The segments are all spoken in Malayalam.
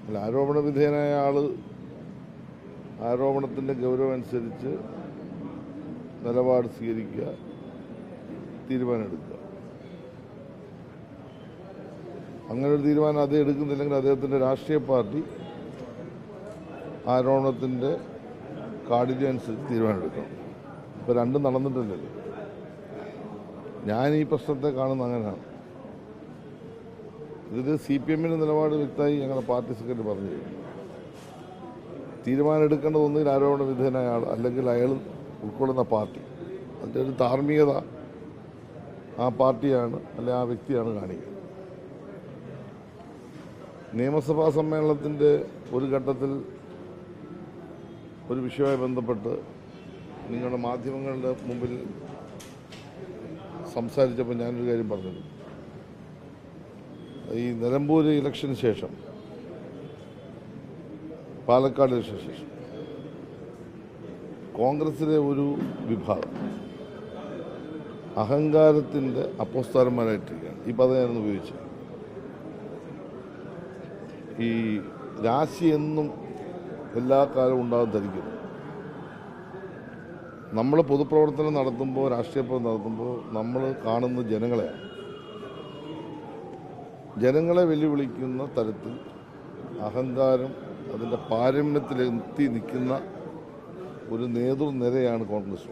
അല്ല, ആരോപണ വിധേയനായ ആൾ ആരോപണത്തിൻ്റെ ഗൗരവം അനുസരിച്ച് നിലപാട് സ്വീകരിക്കുക, തീരുമാനമെടുക്കുക. അങ്ങനെ ഒരു തീരുമാനം അദ്ദേഹം എടുക്കുന്നില്ലെങ്കിൽ അദ്ദേഹത്തിൻ്റെ രാഷ്ട്രീയ പാർട്ടി ആരോപണത്തിൻ്റെ കാഠിന്യം അനുസരിച്ച് തീരുമാനമെടുക്കണം. ഇപ്പോൾ രണ്ടും നടന്നിട്ടില്ലല്ലോ. ഞാൻ ഈ പ്രശ്നത്തെ കാണുന്ന അങ്ങനെയാണ്. ഇതിൽ CPM നിലപാട് വ്യക്തമായി ഞങ്ങളുടെ പാർട്ടി സെക്രട്ടറി പറഞ്ഞു കഴിഞ്ഞു. തീരുമാനം എടുക്കേണ്ടത് ഒന്നുകിൽ ആരോപണ വിധേയനായ ആൾ, അല്ലെങ്കിൽ അയാൾ ഉൾക്കൊള്ളുന്ന പാർട്ടി. അതിൻ്റെ ഒരു ധാർമ്മികത ആ പാർട്ടിയാണ്, അല്ലെ ആ വ്യക്തിയാണ് കാണിക്കുന്നത്. നിയമസഭാ സമ്മേളനത്തിൻ്റെ ഒരു ഘട്ടത്തിൽ ഒരു വിഷയവുമായി ബന്ധപ്പെട്ട് നിങ്ങളുടെ മാധ്യമങ്ങളുടെ മുമ്പിൽ സംസാരിച്ചപ്പോൾ ഞാനൊരു കാര്യം പറഞ്ഞത്, ഈ നിലമ്പൂർ ഇലക്ഷന് ശേഷം, പാലക്കാട് ഇലക്ഷന് ശേഷം കോൺഗ്രസിലെ ഒരു വിഭാഗം അഹങ്കാരത്തിൻ്റെ അപ്പോസ്തലന്മാരായിട്ടിരിക്കുകയാണ്. ഈ പദം ഞാനൊന്ന് ഉപയോഗിച്ചു. ഈ രാശി എന്നും എല്ലാ കാലവും ഉണ്ടാകും ധരിക്കുന്നു. നമ്മൾ പൊതുപ്രവർത്തനം നടത്തുമ്പോൾ, രാഷ്ട്രീയ പ്രവർത്തനം നടത്തുമ്പോൾ നമ്മൾ കാണുന്ന ജനങ്ങളെയാണ്. ജനങ്ങളെ വെല്ലുവിളിക്കുന്ന തരത്തിൽ അഹങ്കാരം അതിൻ്റെ പാരമ്യത്തിലെത്തി നിൽക്കുന്ന ഒരു നേതൃനിരയാണ് കോൺഗ്രസ്.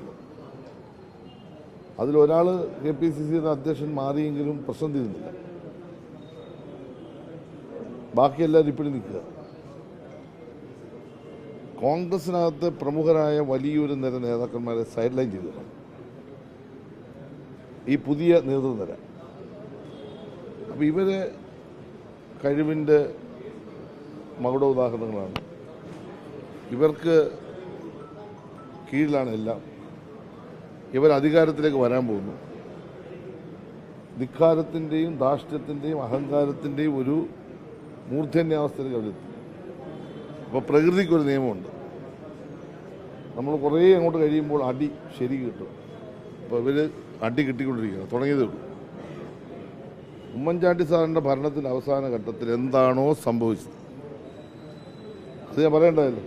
അതിലൊരാൾ KPCC അധ്യക്ഷൻ മാറിയെങ്കിലും പ്രശ്നം തീരുന്നില്ല. ബാക്കിയെല്ലാവരും ഇപ്പോഴും നിൽക്കുക. കോൺഗ്രസിനകത്ത് പ്രമുഖരായ വലിയൊരു നിര നേതാക്കന്മാരെ സൈഡ് ലൈൻ ചെയ്തിട്ടുണ്ട് ഈ പുതിയ നേതൃനിര. അപ്പോൾ ഇവരെ കഴിവിൻ്റെ മകുട ഉദാഹരണങ്ങളാണ്. ഇവർക്ക് കീഴിലാണ് എല്ലാം. ഇവർ അധികാരത്തിലേക്ക് വരാൻ പോകുന്നു. ധിക്കാരത്തിൻ്റെയും ധാർഷ്ട്യത്തിൻ്റെയും അഹങ്കാരത്തിൻ്റെയും ഒരു മൂർധന്യാവസ്ഥയിലേക്ക് അവരെത്തി. അപ്പോൾ പ്രകൃതിക്കൊരു നിയമമുണ്ട്. നമ്മൾ കുറേ അങ്ങോട്ട് കഴിയുമ്പോൾ അടി ശരി കിട്ടും. അപ്പോൾ ഇവർ അടി കിട്ടിക്കൊണ്ടിരിക്കുകയാണ്, തുടങ്ങിയതേ ഉള്ളൂ. ഉമ്മൻചാണ്ടി സാറിൻ്റെ ഭരണത്തിൻ്റെ അവസാന ഘട്ടത്തിൽ എന്താണോ സംഭവിച്ചത് അത് ഞാൻ പറയേണ്ടതല്ലോ.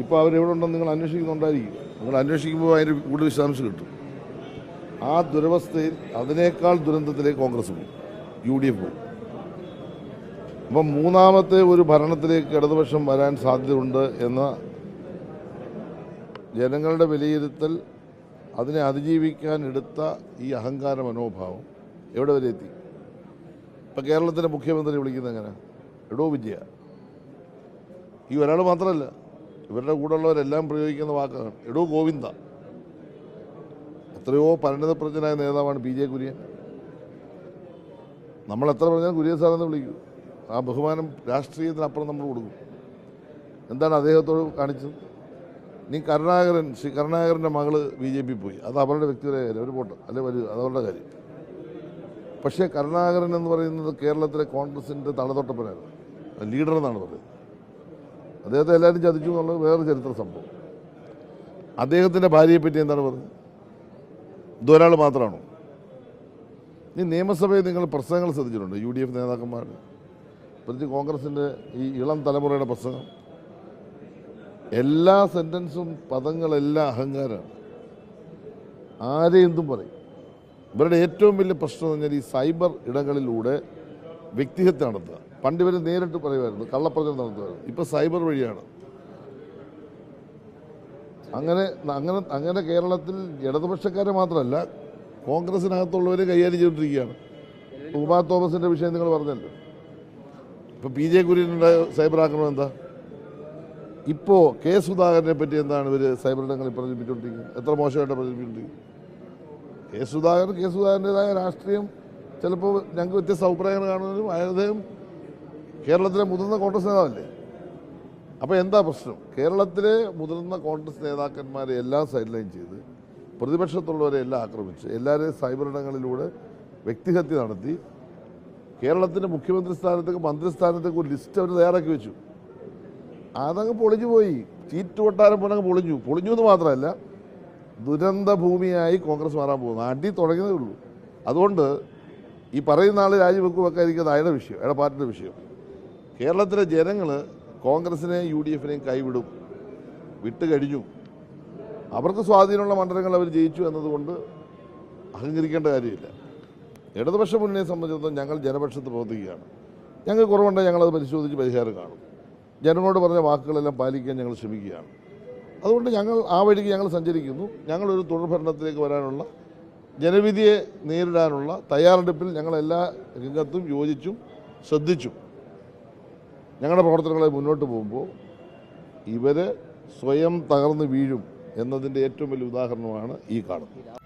ഇപ്പോൾ അവരെവിടെ ഉണ്ടെന്ന് നിങ്ങൾ അന്വേഷിക്കുന്നുണ്ടായിരിക്കും. നിങ്ങൾ അന്വേഷിക്കുമ്പോൾ അതിൻ്റെ കൂടുതൽ വിശദാംശം കിട്ടും. ആ ദുരവസ്ഥയിൽ അതിനേക്കാൾ ദുരന്തത്തിലേക്ക് കോൺഗ്രസ് പോകും, UDF പോകും. അപ്പം മൂന്നാമത്തെ ഒരു ഭരണത്തിലേക്ക് ഇടതുപക്ഷം വരാൻ സാധ്യതയുണ്ട് എന്ന ജനങ്ങളുടെ വിലയിരുത്തൽ, അതിനെ അതിജീവിക്കാൻ എടുത്ത ഈ അഹങ്കാര മനോഭാവം എവിടെ വരെ എത്തി? ഇപ്പം കേരളത്തിൻ്റെ മുഖ്യമന്ത്രി വിളിക്കുന്നത് എങ്ങനെ? എടോ വിജയ. ഈ ഒരാൾ മാത്രമല്ല, ഇവരുടെ കൂടെയുള്ളവരെല്ലാം പ്രയോഗിക്കുന്ന വാക്കാണ് എടോ ഗോവിന്ദ. എത്രയോ പരിണതപ്രജ്ഞനായ നേതാവാണ് PJ കുര്യൻ. നമ്മൾ എത്ര പറഞ്ഞാൽ കുര്യൻ സാറെന്ന് വിളിക്കൂ. ആ ബഹുമാനം രാഷ്ട്രീയത്തിനപ്പുറം നമ്മൾ കൊടുക്കും. എന്താണ് അദ്ദേഹത്തോട് കാണിച്ചത്? ശ്രീ കരുണാകരൻ്റെ മകള് BJP പോയി, അത് അവരുടെ വ്യക്തിപരമായ കാര്യം, അവർ പോട്ടെ, അല്ലെ വരൂ, അതവരുടെ കാര്യം. പക്ഷേ കരുണാകരൻ എന്ന് പറയുന്നത് കേരളത്തിലെ കോൺഗ്രസിൻ്റെ തലതൊട്ടപ്പനാണ്, ലീഡർ എന്നാണ് പറയുന്നത്. അദ്ദേഹത്തെ എല്ലാവരും ചതിച്ചു എന്നുള്ളത് വേറെ ചരിത്ര സംഭവം. അദ്ദേഹത്തിൻ്റെ ഭാര്യയെപ്പറ്റി എന്താണ് പറഞ്ഞത്? ഇതൊരാൾ മാത്രമാണോ? ഈ നിയമസഭയിൽ നിങ്ങൾ പ്രസംഗങ്ങൾ ശ്രദ്ധിച്ചിട്ടുണ്ട് UDF നേതാക്കന്മാർ, പ്രത്യേകിച്ച് കോൺഗ്രസിൻ്റെ ഈ ഇളം തലമുറയുടെ പ്രസംഗം. എല്ലാ സെൻറ്റൻസും പദങ്ങളെല്ലാം അഹങ്കാരമാണ്. ആരെയും എന്തും പറയും. ഇവരുടെ ഏറ്റവും വലിയ പ്രശ്നം എന്ന് പറഞ്ഞാൽ ഈ സൈബർ ഇടങ്ങളിലൂടെ വ്യക്തിഹത്യ നടത്തുക. പണ്ട് ഇവർ നേരിട്ട് പറയുമായിരുന്നു, കള്ളപ്രചരണം നടത്തുമായിരുന്നു. ഇപ്പോൾ സൈബർ വഴിയാണ്. അങ്ങനെ കേരളത്തിൽ ഇടതുപക്ഷക്കാരെ മാത്രമല്ല കോൺഗ്രസിനകത്തുള്ളവരെ കൈകാര്യം ചെയ്തുകൊണ്ടിരിക്കുകയാണ്. ഉമാ തോമസിൻ്റെ വിഷയം നിങ്ങൾ പറഞ്ഞല്ലോ. ഇപ്പോൾ PJ കുര്യനുണ്ടായ സൈബർ ആക്രമണം എന്താ? ഇപ്പോൾ K സുധാകരനെ പറ്റി എന്താണ് ഇവർ സൈബർ ഇടങ്ങളിൽ പ്രചരിപ്പിച്ചുകൊണ്ടിരിക്കുന്നത്? എത്ര മോശമായിട്ട് പ്രചരിപ്പിച്ചുകൊണ്ടിരിക്കുന്നത്? K സുധാകരൻ്റെതായ രാഷ്ട്രീയം ചിലപ്പോൾ ഞങ്ങൾക്ക് വ്യത്യസ്ത അഭിപ്രായങ്ങൾ കാണുന്നതിനും അദ്ദേഹം കേരളത്തിലെ മുതിർന്ന കോൺഗ്രസ് നേതാവല്ലേ. അപ്പോൾ എന്താ പ്രശ്നം? കേരളത്തിലെ മുതിർന്ന കോൺഗ്രസ് നേതാക്കന്മാരെ എല്ലാം സൈഡ് ലൈൻ ചെയ്ത് പ്രതിപക്ഷത്തുള്ളവരെ എല്ലാം ആക്രമിച്ച് എല്ലാവരെയും സൈബർ ഇടങ്ങളിലൂടെ വ്യക്തിഹത്യ നടത്തി കേരളത്തിൻ്റെ മുഖ്യമന്ത്രി സ്ഥാനത്തേക്ക് മന്ത്രിസ്ഥാനത്തേക്ക് ഒരു ലിസ്റ്റ് അവർ തയ്യാറാക്കി വെച്ചു. അതങ്ങ് പൊളിഞ്ഞു പോയി. ചീറ്റ് കൊട്ടാരം പോലെ അങ്ങ് പൊളിഞ്ഞു എന്ന് മാത്രമല്ല, ദുരന്ത ഭൂമിയായി കോൺഗ്രസ് മാറാൻ പോകുന്നു. അടി തുടങ്ങിയതേ ഉള്ളൂ. അതുകൊണ്ട് ഈ പറയുന്ന ആൾ രാജിവെക്കുമൊക്കെ ആയിരിക്കുന്നത് അയാളുടെ വിഷയം, അയാളുടെ പാർട്ടിയുടെ വിഷയം. കേരളത്തിലെ ജനങ്ങൾ കോൺഗ്രസിനെയും യു ഡി എഫിനെയും കൈവിടും, വിട്ട് കഴിഞ്ഞു. അവർക്ക് സ്വാധീനമുള്ള മണ്ഡലങ്ങൾ അവർ ജയിച്ചു എന്നതുകൊണ്ട് അഹങ്കരിക്കേണ്ട കാര്യമില്ല. ഇടതുപക്ഷ മുന്നണിയെ സംബന്ധിച്ചിടത്തോളം ഞങ്ങൾ ജനപക്ഷത്ത് പ്രവർത്തിക്കുകയാണ്. ഞങ്ങൾക്ക് കുറവുണ്ടെങ്കിൽ ഞങ്ങളത് പരിശോധിച്ച് പരിഹാരം കാണും. ജനങ്ങളോട് പറഞ്ഞ വാക്കുകളെല്ലാം പാലിക്കാൻ ഞങ്ങൾ ശ്രമിക്കുകയാണ്. അതുകൊണ്ട് ഞങ്ങൾ ആ വഴിക്ക് ഞങ്ങൾ സഞ്ചരിക്കുന്നു. ഞങ്ങളൊരു തുടർഭരണത്തിലേക്ക് വരാനുള്ള ജനവിധിയെ നേരിടാനുള്ള തയ്യാറെടുപ്പിൽ ഞങ്ങളെല്ലാ രംഗത്തും യോജിച്ചും ശ്രദ്ധിച്ചും ഞങ്ങളുടെ പ്രവർത്തനങ്ങളെ മുന്നോട്ട് പോകുമ്പോൾ ഇവർ സ്വയം തകർന്ന് വീഴും എന്നതിൻ്റെ ഏറ്റവും വലിയ ഉദാഹരണമാണ് ഈ കാണുന്നത്.